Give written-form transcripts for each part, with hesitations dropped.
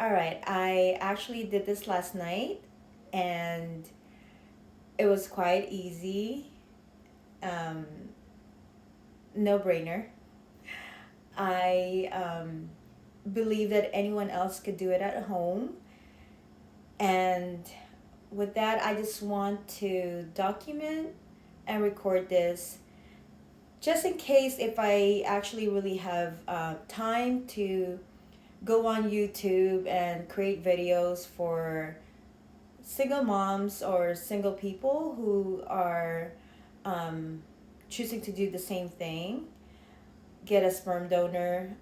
All right, I actually did this last night and it was quite easy. Um, no brainer. I believe that anyone else could do it at home. And with that, I just want to document and record this just in case if I actually really have time to go on YouTube and create videos for single moms or single people who are um, choosing to do the same thing, get a sperm donor.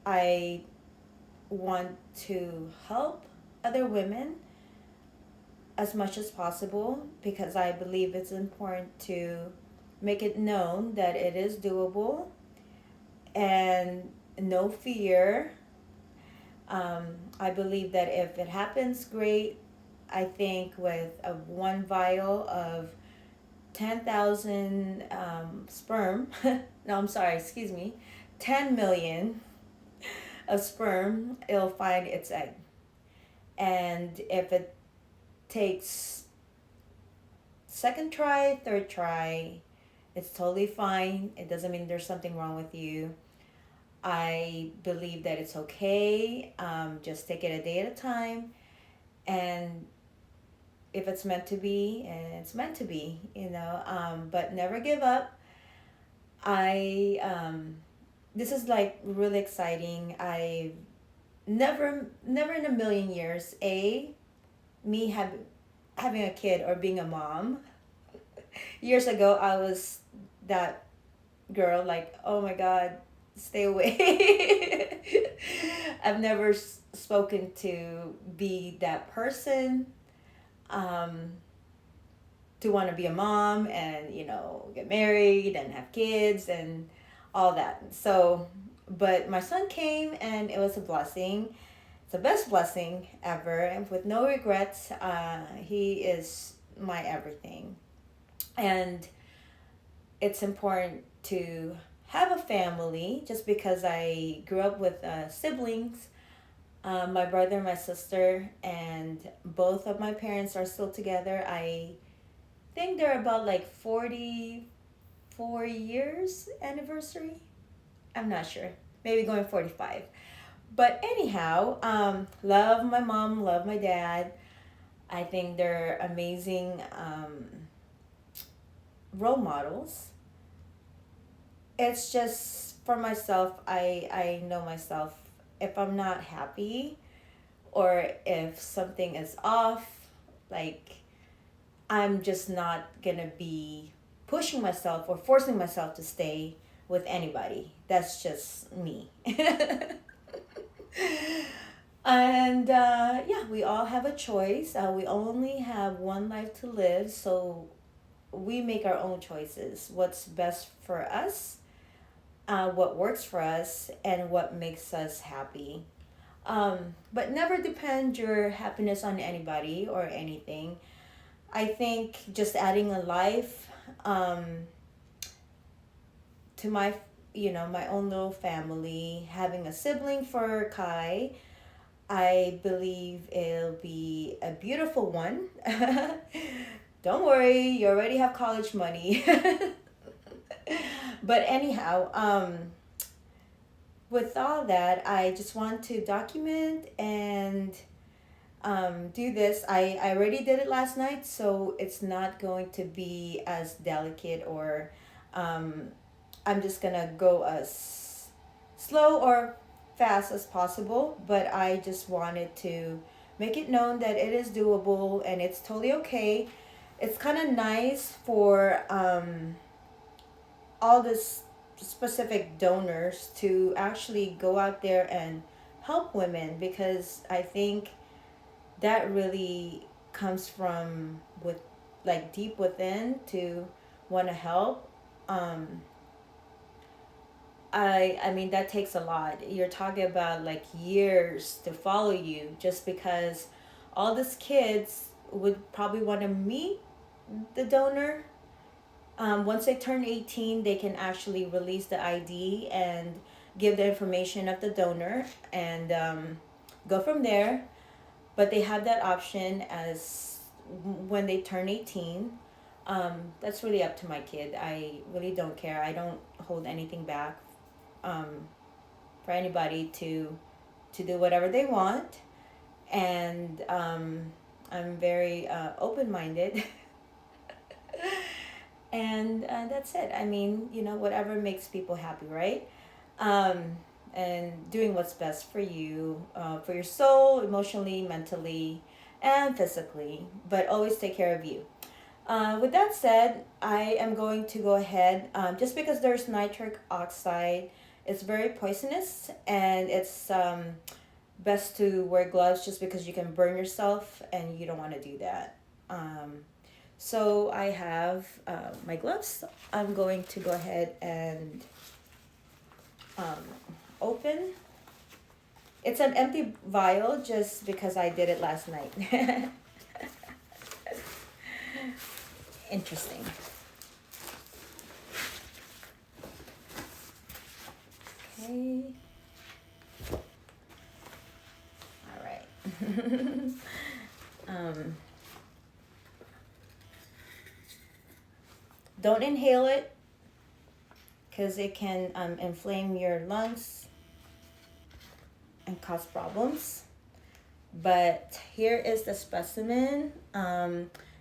I want to help other women as much as possible because I believe it's important to make it known that it is doable and no fear. I believe that if it happens, great. I think with a one vial of 10,000 sperm, no, I'm sorry, excuse me, 10 million of sperm, it'll find its egg. And if it takes second try, third try, it's totally fine. It doesn't mean there's something wrong with you. I believe that it's okay. Just take it a day at a time. And if it's meant to be, and it's meant to be, but never give up. This is like really exciting. I never in a million years, me having a kid or being a mom. Years ago, I was that girl, like, oh my God, stay away. I've never spoken to be that person, um, to want to be a mom and, get married and have kids and all that. So, but my son came and it was a blessing. It's the best blessing ever. And with no regrets, he is my everything. And it's important to have a family just because I grew up with siblings, my brother and my sister, and both of my parents are still together. I think they're about like 44 years anniversary. I'm not sure. Maybe going 45. But anyhow, love my mom, love my dad. I think they're amazing role models. It's just for myself, I know myself. If I'm not happy or if something is off, like I'm just not gonna be pushing myself or forcing myself to stay with anybody. That's just me. And yeah, we all have a choice. We only have one life to live, so we make our own choices. What's best for us, what works for us, and what makes us happy. But never depend your happiness on anybody or anything. I think just adding a life to my own little family, having a sibling for Kai, I believe it'll be a beautiful one. Don't worry, you already have college money. But anyhow, with all that, I just want to document and do this. I already did it last night, so it's not going to be as delicate or um, I'm just gonna go as slow or fast as possible. But I just wanted to make it known that it is doable and it's totally okay. It's kind of nice for all this specific donors to actually go out there and help women because I think that really comes from with like deep within to want to help. um I mean that takes a lot. You're talking about like years to follow you just because all these kids would probably want to meet the donor. Once they turn 18, they can actually release the ID and give the information of the donor, and go from there. But they have that option as when they turn 18. That's really up to my kid. I really don't care. I don't hold anything back um, for anybody to do whatever they want. And I'm very open minded. And that's it. I mean, whatever makes people happy, right? Um, and doing what's best for your soul, emotionally, mentally, and physically, but always take care of you. With that said, I am going to go ahead, just because there's nitric oxide, it's very poisonous, and it's best to wear gloves just because you can burn yourself, and you don't want to do that. So I have my gloves. I'm going to go ahead and um, open. It's an empty vial just because I did it last night. Interesting. Okay. All right. um, don't inhale it because it can inflame your lungs and cause problems. But here is the specimen.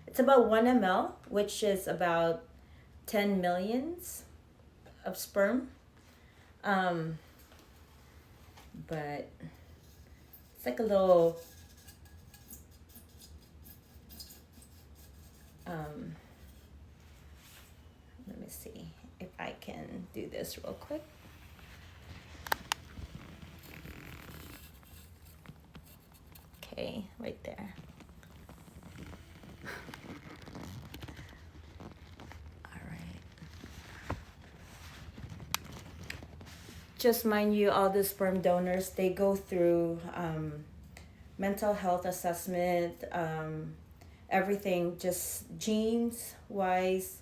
It's about 1 ml, which is about 10 millions of sperm. But it's like a little let me see if I can do this real quick. Okay, right there. All right. Just mind you, all the sperm donors, they go through mental health assessment, everything, just genes wise.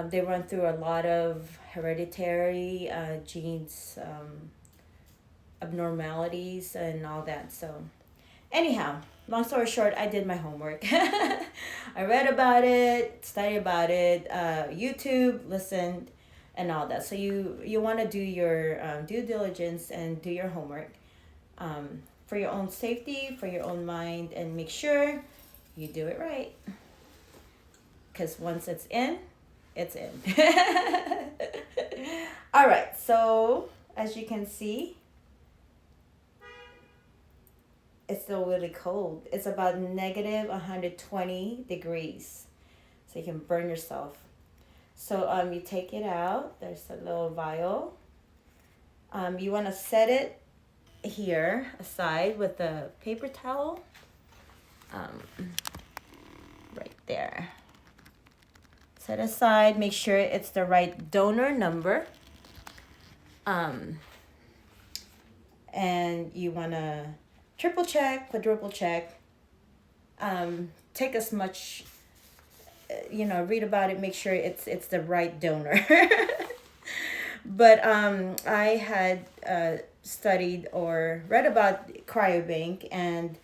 They run through a lot of hereditary genes, abnormalities, and all that. So, anyhow, long story short, I did my homework. I read about it, studied about it, YouTube, listened, and all that. So you want to do your due diligence and do your homework for your own safety, for your own mind, and make sure you do it right. Because once it's in, it's in. All right, so as you can see, it's still really cold. It's about negative 120 degrees. So you can burn yourself. So you take it out. There's a little vial. You want to set it here aside with a paper towel. Right there. Set aside, make sure it's the right donor number. And you want to triple check, quadruple check. Take as much, read about it, make sure it's the right donor. But I had studied or read about cryobank and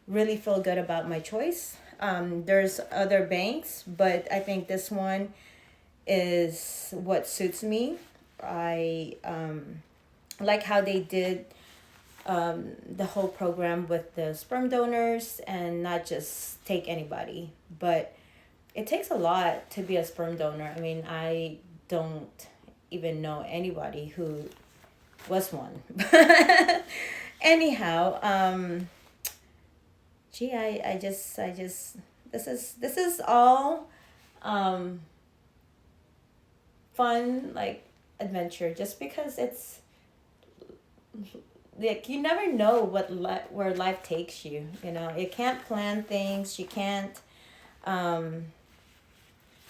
really feel good about my choice. There's other banks, but I think this one is what suits me. I like how they did the whole program with the sperm donors and not just take anybody. But it takes a lot to be a sperm donor. I mean, I don't even know anybody who was one. Anyhow, I just this is all fun, like adventure, just because it's like you never know where life takes you. You can't plan things. You can't.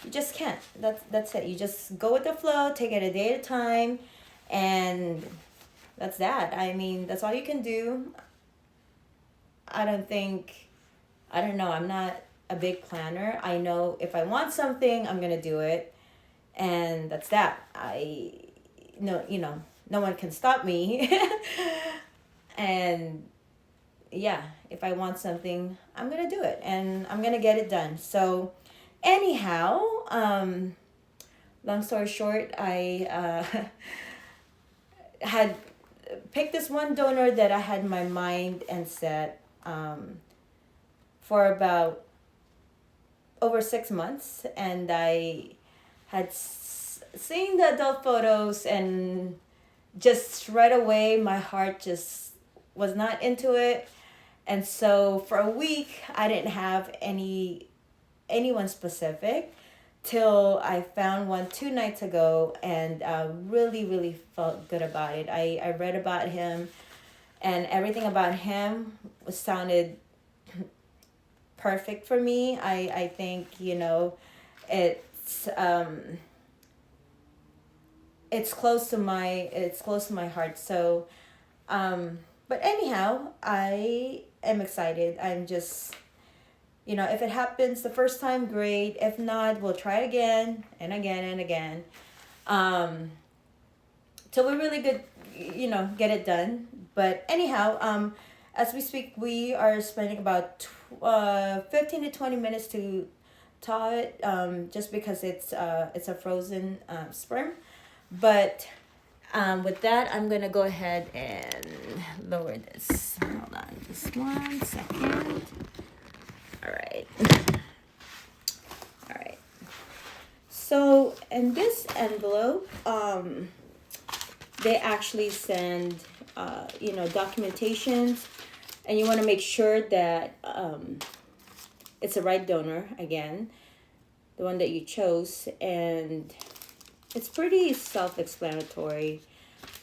You just can't. That's it. You just go with the flow. Take it a day at a time, and that's that. I mean, that's all you can do. I don't know. I'm not a big planner. I know if I want something, I'm gonna do it, and that's that. No one can stop me. And yeah, if I want something, I'm gonna do it, and I'm gonna get it done. So anyhow, long story short, I had picked this one donor that I had in my mind and set for about over 6 months, and I had seen the adult photos, and just right away my heart just was not into it. And so for a week I didn't have anyone specific till I found one 2 nights ago, and really really felt good about it. I read about him, and everything about him sounded perfect for me. I think, it's it's close to my heart. So but anyhow, I am excited. I'm just, if it happens the first time, great. If not, we'll try it again and again and again, till we really good, get it done. But anyhow, as we speak, we are spending about 15 to 20 minutes to thaw it, just because it's a frozen sperm. But with that, I'm gonna go ahead and lower this. Hold on, just 1 second. All right. All right. So in this envelope, they actually send, documentations, and you want to make sure that it's the right donor, again, the one that you chose, and it's pretty self-explanatory.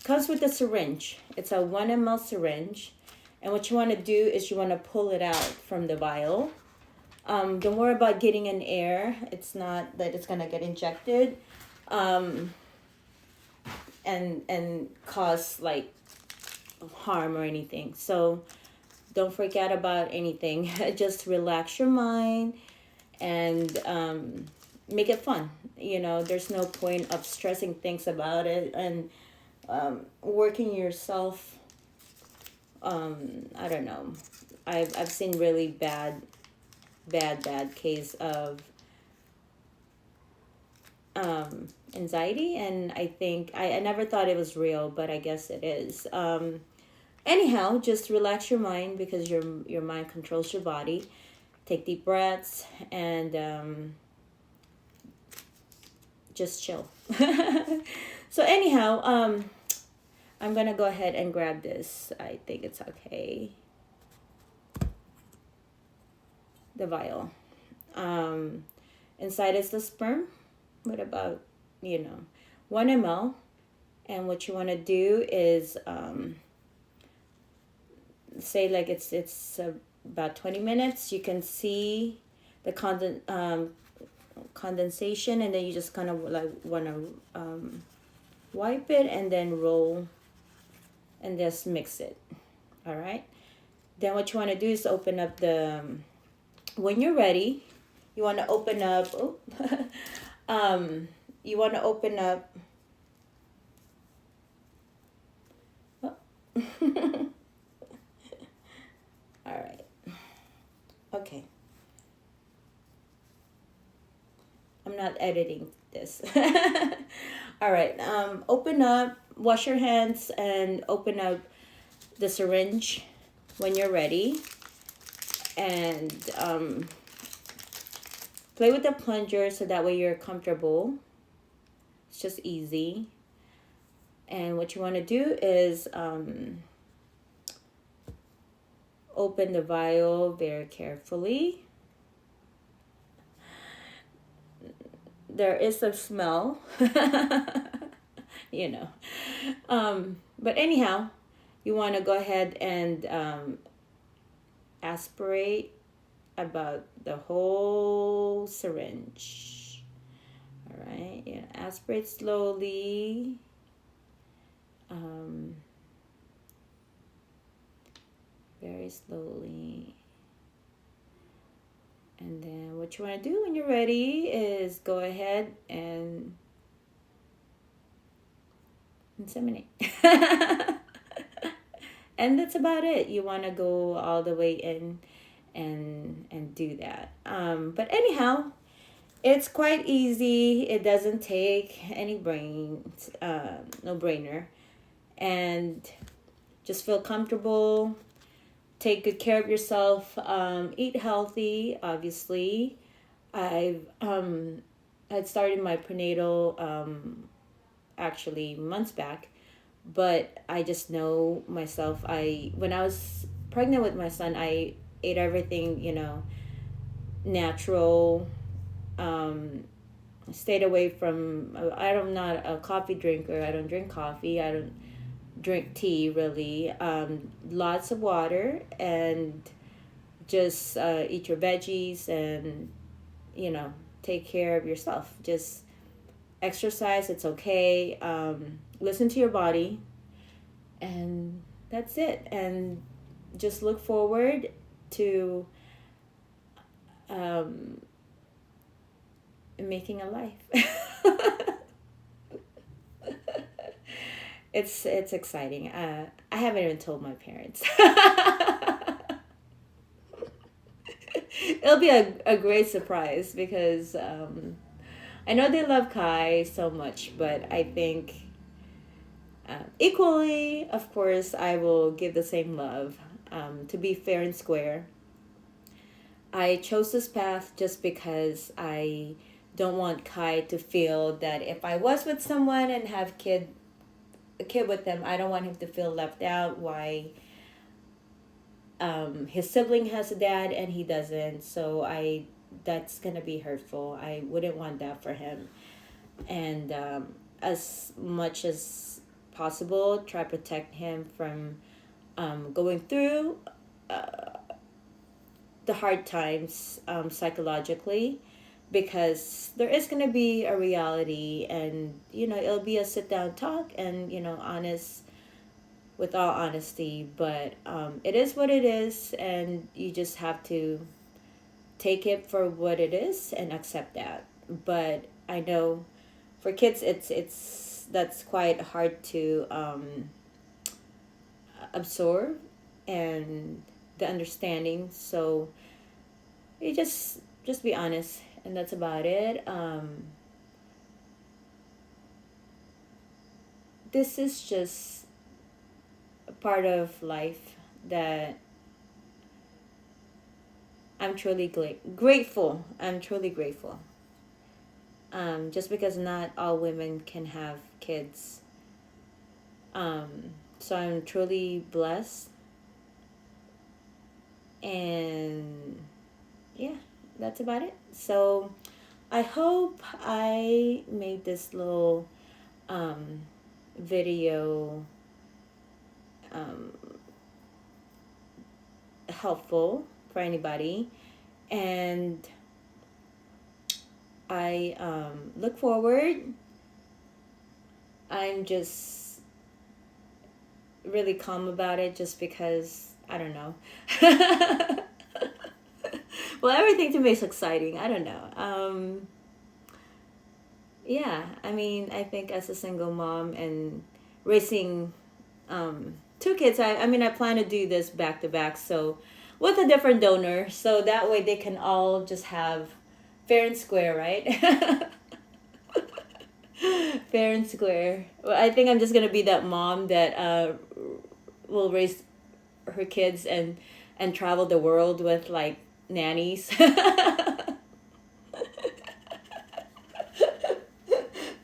Comes with a syringe. It's a 1 ml syringe, and what you want to do is you want to pull it out from the vial. Don't worry about getting in air. It's not that it's gonna get injected, and cause like harm or anything. So don't freak out about anything. Just relax your mind and make it fun. There's no point of stressing things about it and working yourself. I don't know. I've seen really bad case of anxiety, and I think I never thought it was real, but I guess it is. Anyhow, just relax your mind, because your mind controls your body. Take deep breaths and just chill. So anyhow, I'm gonna go ahead and grab this. I think it's okay. The vial. Inside is the sperm with about 1 ml, and what you want to do is say like it's about 20 minutes. You can see the condensation, and then you just kind of like want to wipe it and then roll and just mix it. All right, then what you want to do is open up the when you're ready, you want to open up you want to open up all right, okay, I'm not editing this. All right, open up, wash your hands, and open up the syringe when you're ready, and play with the plunger so that way you're comfortable. It's just easy. And what you want to do is open the vial very carefully. There is a smell, but anyhow, you want to go ahead and aspirate about the whole syringe. All right, aspirate slowly. Very slowly. And then what you want to do when you're ready is go ahead and inseminate. And that's about it. You want to go all the way in and do that. But anyhow, it's quite easy. It doesn't take any brains, no brainer. And just feel comfortable. Take good care of yourself. Eat healthy, obviously. I've had started my prenatal actually months back, but I just know myself. I when I was pregnant with my son, I ate everything, natural. Um, Stayed away from. I'm not a coffee drinker. I don't drink coffee. I don't drink tea really. Lots of water and just eat your veggies and you know take care of yourself. Just exercise. It's okay. Listen to your body, and that's it. And just look forward to um, making a life. It's exciting. I haven't even told my parents. It'll be a great surprise because I know they love Kai so much, but I think equally, of course, I will give the same love. To be fair and square, I chose this path just because I don't want Kai to feel that if I was with someone and have a kid with them, I don't want him to feel left out. Why his sibling has a dad and he doesn't, so I that's gonna be hurtful. I wouldn't want that for him. And as much as possible, try to protect him from going through the hard times psychologically, because there is going to be a reality, and it'll be a sit down talk, and honest, with all honesty. But it is what it is, and you just have to take it for what it is and accept that. But I know for kids, it's that's quite hard to absorb, and the understanding. So you just be honest, and that's about it. This is just a part of life that I'm truly grateful. I'm truly grateful. Just because not all women can have kids. So I'm truly blessed. And yeah, that's about it. So I hope I made this little um, video um, helpful for anybody. And I look forward. I'm just really calm about it just because I don't know. Well, everything to me is exciting. I don't know. Yeah, I mean, I think as a single mom and raising two kids, I mean, I plan to do this back to back, so with a different donor, so that way they can all just have fair and square, right? Fair and square. Well, I think I'm just gonna be that mom that will raise her kids and travel the world with like nannies.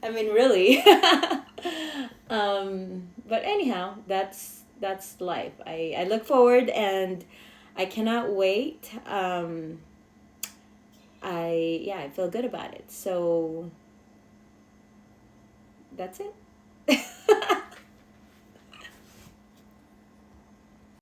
I mean, really. But anyhow, that's life. I look forward, and I cannot wait. I feel good about it. So that's it.